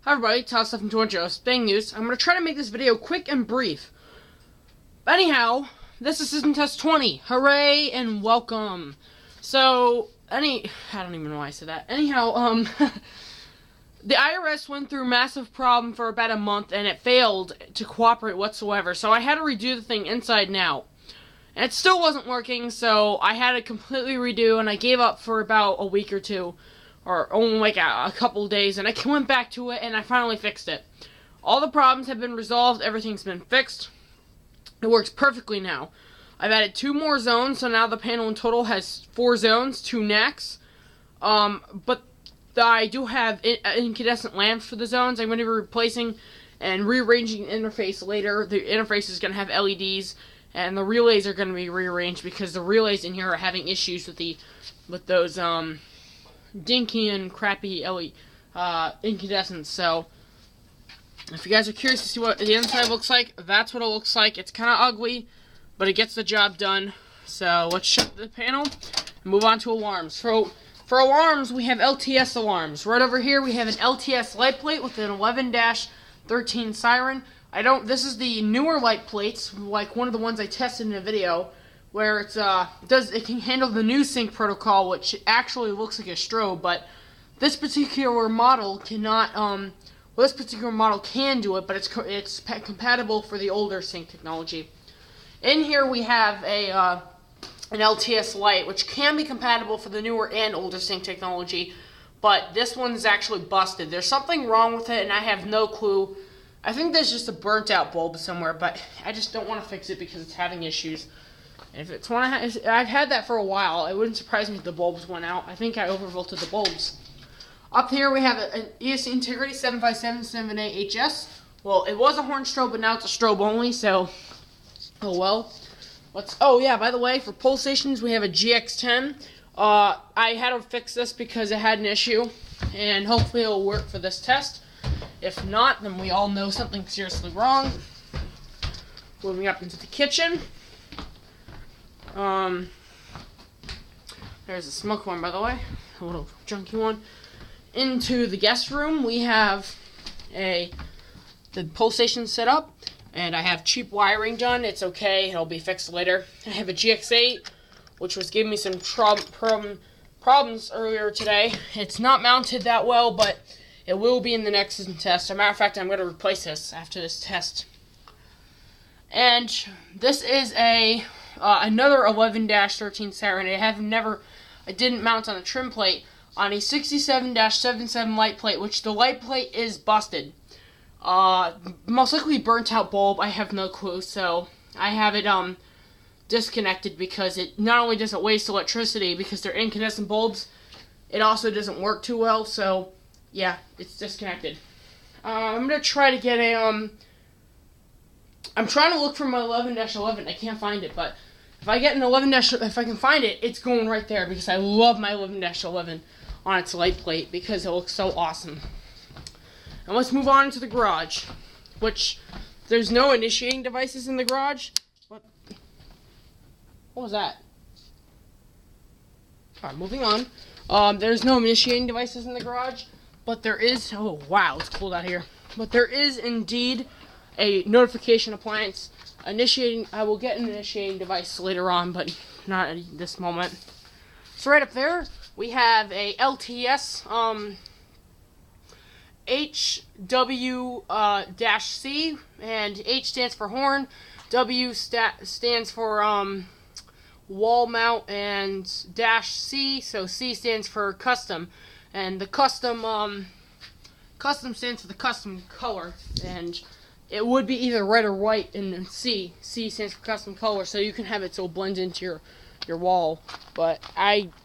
Hi everybody, Toss Stuff from Tornjo's Bang News. I'm going to try to make this video quick and brief. Anyhow, this is System Test 20. Hooray and welcome. So, I don't even know why I said that. Anyhow, the IRS went through a massive problem for about a month and it failed to cooperate whatsoever. So I had to redo the thing inside and out. And it still wasn't working, so I had to completely redo and I gave up for about a week or two. Or only like a couple days, and I went back to it, and I finally fixed it. All the problems have been resolved, everything's been fixed. It works perfectly now. I've added 2 more zones, so now the panel in total has 4 zones, 2 NACs. But I do have incandescent lamps for the zones. I'm going to be replacing and rearranging the interface later. The interface is going to have LEDs, and the relays are going to be rearranged because the relays in here are having issues with those dinky and crappy LED incandescents. So if you guys are curious to see what the inside looks like, that's what it looks like. It's kind of ugly, but it gets the job done. So let's shut the panel and move on to alarms. For alarms, we have LTS alarms. Right over here we have an LTS light plate with an 11-13 siren. This is the newer light plates, like one of the ones I tested in a video, where it can handle the new sync protocol, which actually looks like a strobe, but this particular model cannot. This particular model can do it, but it's compatible for the older sync technology. In here we have an LTS light, which can be compatible for the newer and older sync technology, but this one's actually busted. There's something wrong with it, and I have no clue. I think there's just a burnt out bulb somewhere, but I just don't want to fix it because it's having issues. If it's one I've had that for a while, it wouldn't surprise me if the bulbs went out. I think I overvolted the bulbs. Up here we have an ESC Integrity 75778HS. Well, it was a horn strobe, but now it's a strobe only, so oh well. Oh yeah, by the way, for pole stations we have a GX10. I had to fix this because it had an issue, and hopefully it'll work for this test. If not, then we all know something seriously wrong. Moving up into the kitchen. There's a smoke one, by the way, a little junky one. Into the guest room, we have the pole station set up, and I have cheap wiring done. It's okay, it'll be fixed later. I have a GX8, which was giving me some problems earlier today. It's not mounted that well, but it will be in the next test. As a matter of fact, I'm going to replace this after this test. And this is another 11-13 siren. I didn't mount on a trim plate on a 67-77 light plate, which the light plate is busted. Most likely burnt out bulb. I have no clue, so I have it disconnected because it not only doesn't waste electricity because they're incandescent bulbs, it also doesn't work too well. So yeah, it's disconnected. I'm gonna try to get I'm trying to look for my 11-11. I can't find it, but if I get an 11 if I can find it, it's going right there because I love my 11-11 on its light plate because it looks so awesome. And let's move on to the garage, which there's no initiating devices in the garage. What was that? Alright, moving on. There's no initiating devices in the garage, but there is. Oh wow, it's cold out here. But there is indeed a notification appliance initiating. I will get an initiating device later on, but not at this moment. So right up there we have a LTS HW-C, and H stands for horn, W stands for wall mount, and -C, so C stands for custom, and the custom stands for the custom color, and it would be either red or white, and C stands for custom color, so you can have it so it blends into your wall. But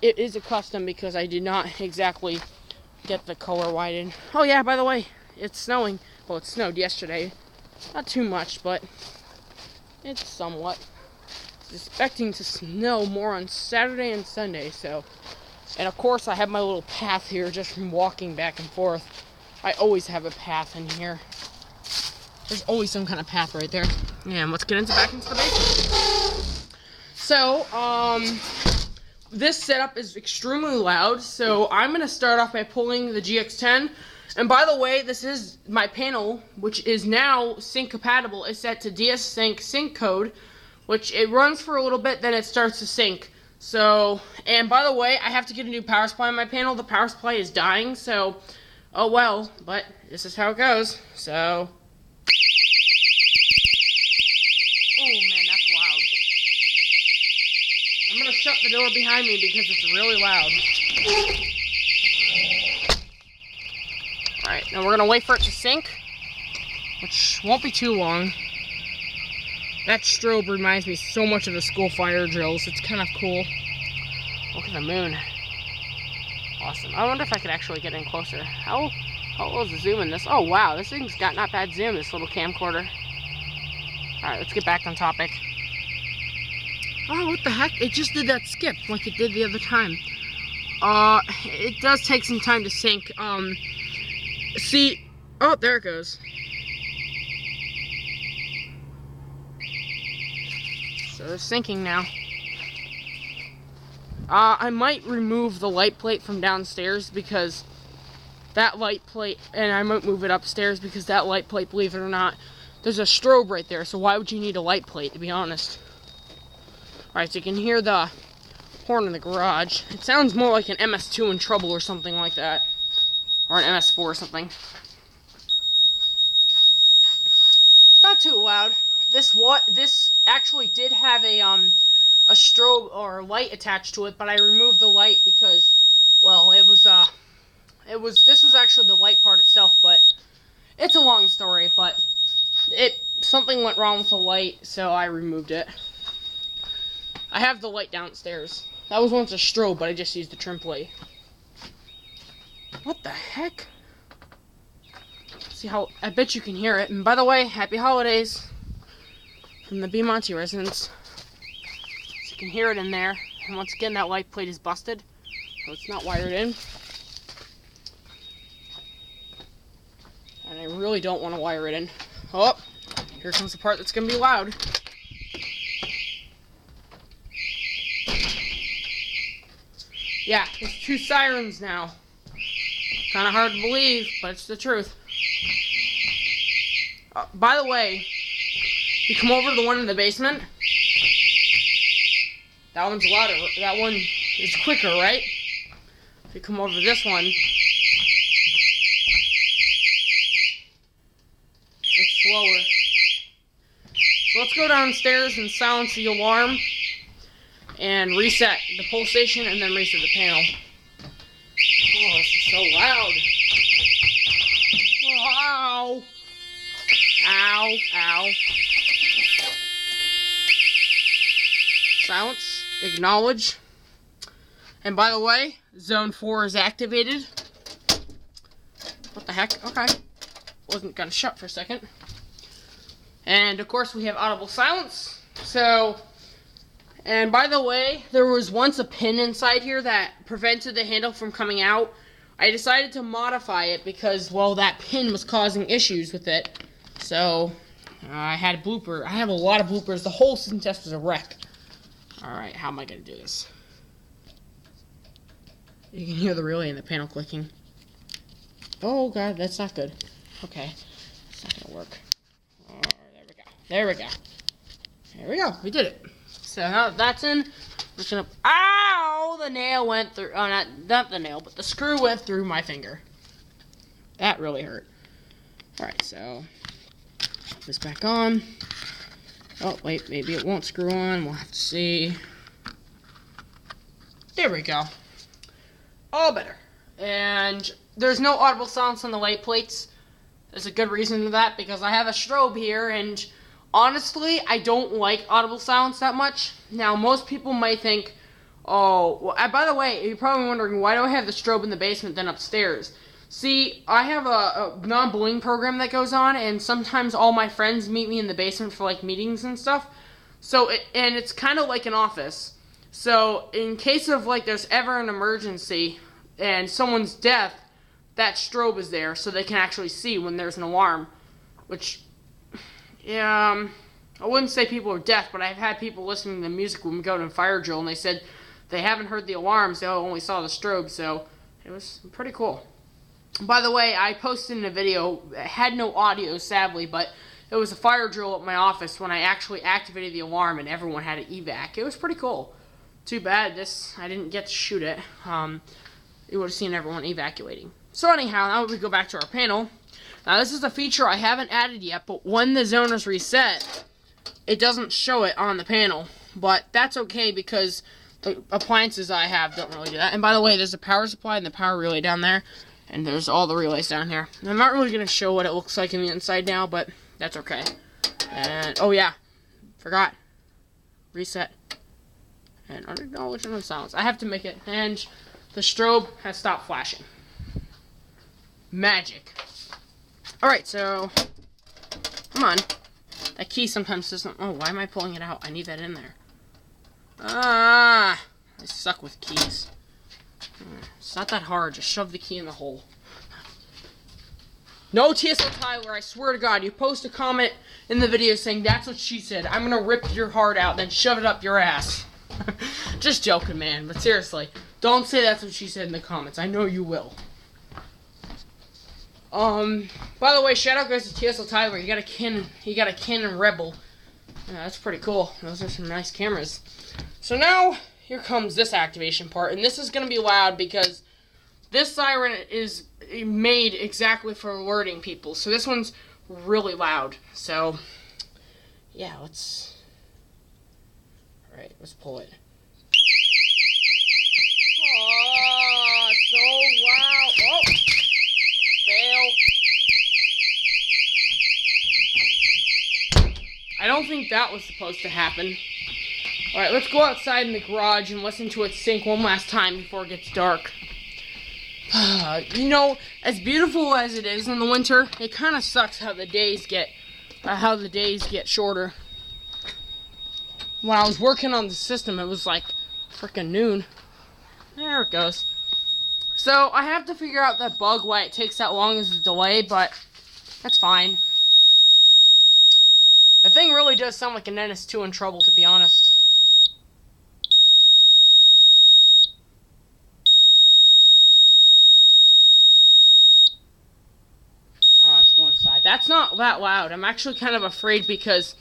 it is a custom because I did not exactly get the color whitened. Oh yeah, by the way, it's snowing. Well, it snowed yesterday. Not too much, but it's somewhat. Expecting to snow more on Saturday and Sunday, so. And of course, I have my little path here just from walking back and forth. I always have a path in here. There's always some kind of path right there. And let's get back into the basement. So, This setup is extremely loud, so I'm going to start off by pulling the GX10 And by the way, this is my panel, which is now sync compatible. It's set to DS-Sync sync code, which it runs for a little bit, then it starts to sync. So, and by the way, I have to get a new power supply on my panel. The power supply is dying, so, oh well, but this is how it goes. So, oh man, that's loud. I'm gonna shut the door behind me because it's really loud. Alright, now we're gonna wait for it to sync, which won't be too long. That strobe reminds me so much of the school fire drills. It's kind of cool. Look at the moon. Awesome. I wonder if I could actually get in closer. How low is the zoom in this? Oh wow, this thing's got not bad zoom, this little camcorder. Alright, let's get back on topic. Oh, what the heck? It just did that skip like it did the other time. It does take some time to sync. See, oh, there it goes. So it's syncing now. I might remove the light plate from downstairs because that light plate, and I might move it upstairs because that light plate, believe it or not, there's a strobe right there, so why would you need a light plate, to be honest? Alright, so you can hear the horn in the garage. It sounds more like an MS2 in trouble or something like that. Or an MS4 or something. It's not too loud. This actually did have a strobe or light attached to it, but I removed the light because, well, this was actually the light part itself, but it's a long story, but something went wrong with the light, so I removed it. I have the light downstairs. That was once a strobe, but I just used the trim plate. What the heck? See how, I bet you can hear it. And by the way, happy holidays from the B. Monty residents. So you can hear it in there. And once again, that light plate is busted, so it's not wired in. And I really don't want to wire it in. Oh, here comes the part that's going to be loud. Yeah, there's 2 sirens now. Kind of hard to believe, but it's the truth. By the way, you come over to the one in the basement. That one's louder. That one is quicker, right? If you come over to this one, it's slower. So let's go downstairs and silence the alarm and reset the pull station and then reset the panel. Oh, this is so loud. Ow. Ow. Ow. Silence. Acknowledge. And by the way, Zone 4 is activated. What the heck? Okay. Wasn't gonna shut for a second. And of course we have audible silence. So, and by the way, there was once a pin inside here that prevented the handle from coming out. I decided to modify it because, well, that pin was causing issues with it. So, I had a blooper. I have a lot of bloopers. The whole system test was a wreck. Alright, how am I going to do this? You can hear the relay and the panel clicking. Oh, God, that's not good. Okay, it's not going to work. Oh, there we go. There we go. There we go. We did it. So now that that's in, I'm just gonna. Ow! The nail went through. Oh, not the nail, but the screw went through my finger. That really hurt. All right, so put this back on. Oh wait, maybe it won't screw on. We'll have to see. There we go. All better. And there's no audible silence on the light plates. There's a good reason for that because I have a strobe here and. Honestly, I don't like audible silence that much. Now, most people might think, oh, well, by the way, you're probably wondering, why do I have the strobe in the basement than upstairs? See, I have a non-bullying program that goes on, and sometimes all my friends meet me in the basement for, like, meetings and stuff. So, and it's kind of like an office. So, in case of, like, there's ever an emergency and someone's death, that strobe is there so they can actually see when there's an alarm, which... Yeah, I wouldn't say people are deaf, but I've had people listening to the music when we go to fire drill, and they said they haven't heard the alarms, they only saw the strobe, so it was pretty cool. By the way, I posted in a video, it had no audio, sadly, but it was a fire drill at my office when I actually activated the alarm and everyone had an evac. It was pretty cool. Too bad I didn't get to shoot it. You would have seen everyone evacuating. So anyhow, now we go back to our panel. Now this is a feature I haven't added yet, but when the zone is reset, it doesn't show it on the panel. But that's okay because the appliances I have don't really do that. And by the way, there's a power supply and the power relay down there. And there's all the relays down here. And I'm not really going to show what it looks like in the inside now, but that's okay. And, oh yeah, forgot. Reset. And unacknowledgement of silence. I have to make it. And the strobe has stopped flashing. Magic. Alright, so, come on. That key sometimes doesn't, oh, why am I pulling it out? I need that in there. I suck with keys. It's not that hard. Just shove the key in the hole. No, TSL Tyler, I swear to God, you post a comment in the video saying that's what she said. I'm gonna rip your heart out, then shove it up your ass. Just joking, man. But seriously, don't say that's what she said in the comments. I know you will. By the way, shout out goes to TSL Tyler. You got a Canon Rebel. Yeah, that's pretty cool. Those are some nice cameras. So now, here comes this activation part, and this is going to be loud because this siren is made exactly for alerting people. So this one's really loud. So, yeah, alright, let's pull it. Oh, so loud. Oh, fail. I don't think that was supposed to happen. Alright, let's go outside in the garage and listen to it sink one last time before it gets dark. You know, as beautiful as it is in the winter, it kind of sucks how the days get shorter. When I was working on the system, it was like frickin' noon. There it goes. So, I have to figure out that bug why it takes that long as a delay, but that's fine. The thing really does sound like an NS2 in trouble, to be honest. Oh, let's go inside. That's not that loud. I'm actually kind of afraid because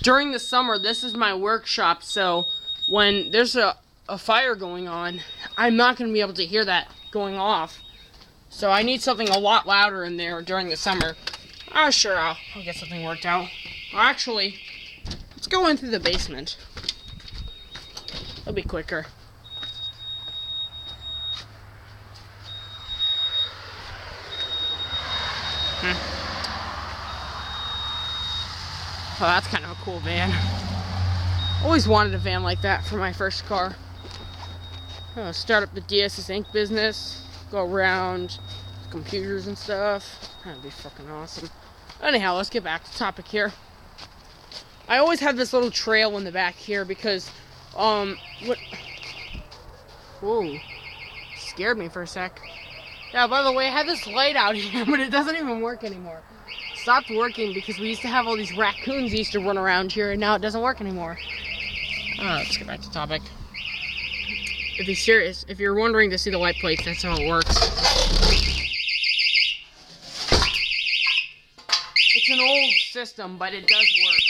during the summer, this is my workshop, so when there's a fire going on, I'm not going to be able to hear that going off. So I need something a lot louder in there during the summer. Oh, sure, I'll get something worked out. Well, actually, let's go into the basement. It'll be quicker. Oh, that's kind of a cool van. Always wanted a van like that for my first car. Start up the DSS Inc. business. Go around computers and stuff. That'd be fucking awesome. Anyhow, let's get back to the topic here. I always have this little trail in the back here because, Whoa. Scared me for a sec. Yeah, by the way, I had this light out here, but it doesn't even work anymore. It stopped working because we used to have all these raccoons used to run around here, and now it doesn't work anymore. Let's get back to the topic. If you're wondering to see the light plates, that's how it works. It's an old system, but it does work.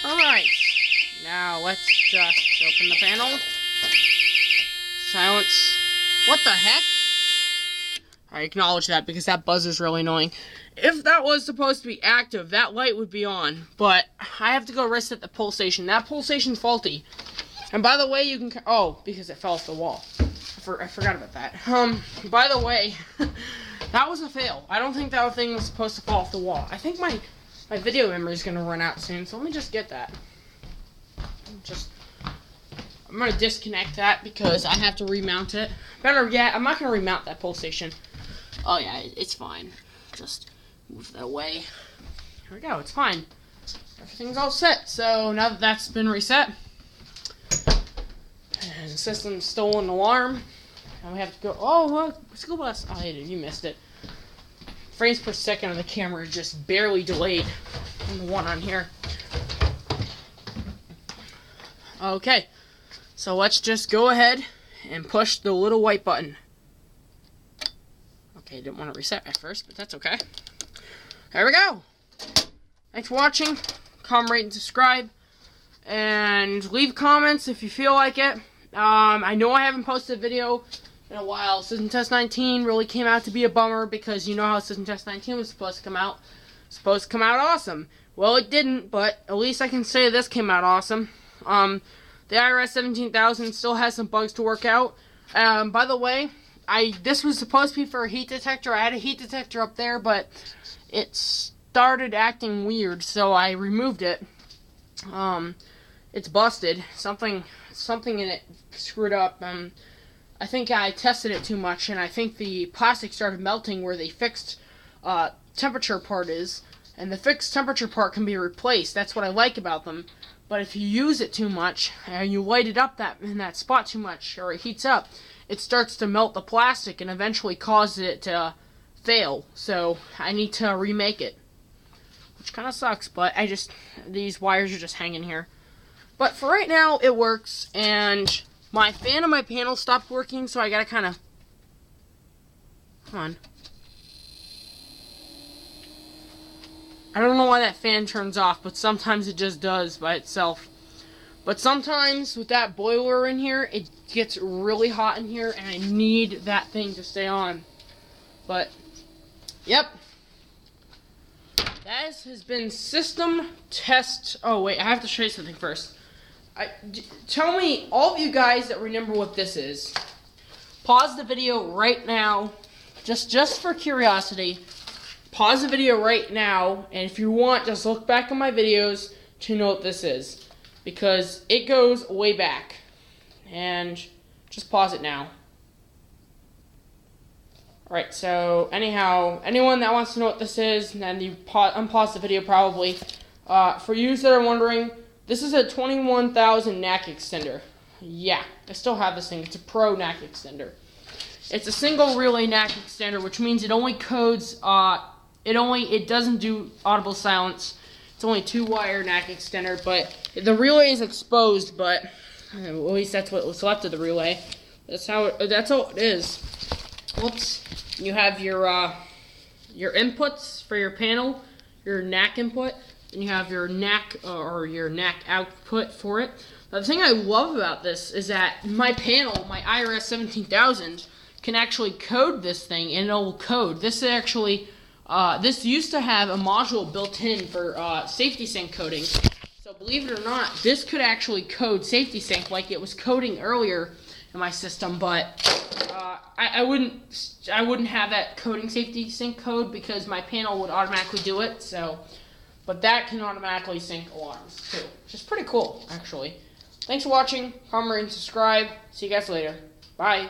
Alright, now let's just open the panel. Silence. What the heck? I acknowledge that because that buzz is really annoying. If that was supposed to be active, that light would be on. But I have to go reset the pull station. That pull station's faulty. And by the way, you can... Oh, because it fell off the wall. I forgot about that. By the way, that was a fail. I don't think that thing was supposed to fall off the wall. I think my video memory is going to run out soon, so let me just get that. I'm going to disconnect that because I have to remount it. Better yet, I'm not going to remount that pull station. Oh yeah, it's fine. Just move that away. Here we go, it's fine. Everything's all set. So now that that's been reset, and the system's stolen alarm, and we have to go, oh, look, school bus. Oh, you missed it. Frames per second of the camera is just barely delayed on the one on here. Okay, so let's just go ahead and push the little white button. Okay, I didn't want to reset at first, but that's okay. There we go. Thanks for watching. Comment, rate, and subscribe. And leave comments if you feel like it. I know I haven't posted a video in a while. System Test 19 really came out to be a bummer because you know how System Test 19 was supposed to come out. Supposed to come out awesome. Well, it didn't, but at least I can say this came out awesome. The IRS 17000 still has some bugs to work out. By the way, this was supposed to be for a heat detector. I had a heat detector up there, but it started acting weird, so I removed it. It's busted. Something in it screwed up. I think I tested it too much, and I think the plastic started melting where the fixed temperature part is, and the fixed temperature part can be replaced. That's what I like about them. But if you use it too much, and you light it up in that spot too much, or it heats up, it starts to melt the plastic and eventually causes it to fail. So I need to remake it, which kind of sucks, but these wires are just hanging here. But for right now, it works, and my fan on my panel stopped working, so I gotta kind of... Come on. I don't know why that fan turns off, but sometimes it just does by itself. But sometimes, with that boiler in here, it gets really hot in here, and I need that thing to stay on. But, yep. That has been System Test... Oh, wait, I have to show you something first. Tell me, all of you guys that remember what this is, pause the video right now, just for curiosity. Pause the video right now, and if you want, just look back on my videos to know what this is. Because it goes way back. And just pause it now. Alright, so anyhow, anyone that wants to know what this is, then you unpause the video probably. For you that are wondering, this is a 21,000 NAC extender. Yeah, I still have this thing. It's a Pro NAC extender. It's a single relay NAC extender, which means it only codes, it doesn't do audible silence. It's only a 2-wire NAC extender, but the relay is exposed, but at least that's what's left of the relay. That's all it is. Whoops. You have your inputs for your panel, your NAC input, and you have your NAC or your NAC output for it. Now, the thing I love about this is that my panel, my IRS 17000, can actually code this thing, and it'll code. This actually, this used to have a module built in for safety sync coding. So believe it or not, this could actually code safety sync like it was coding earlier in my system, but I wouldn't have that coding safety sync code because my panel would automatically do it. So, but that can automatically sync alarms too, which is pretty cool actually. Thanks for watching. Comment, rate, and subscribe. See you guys later. Bye.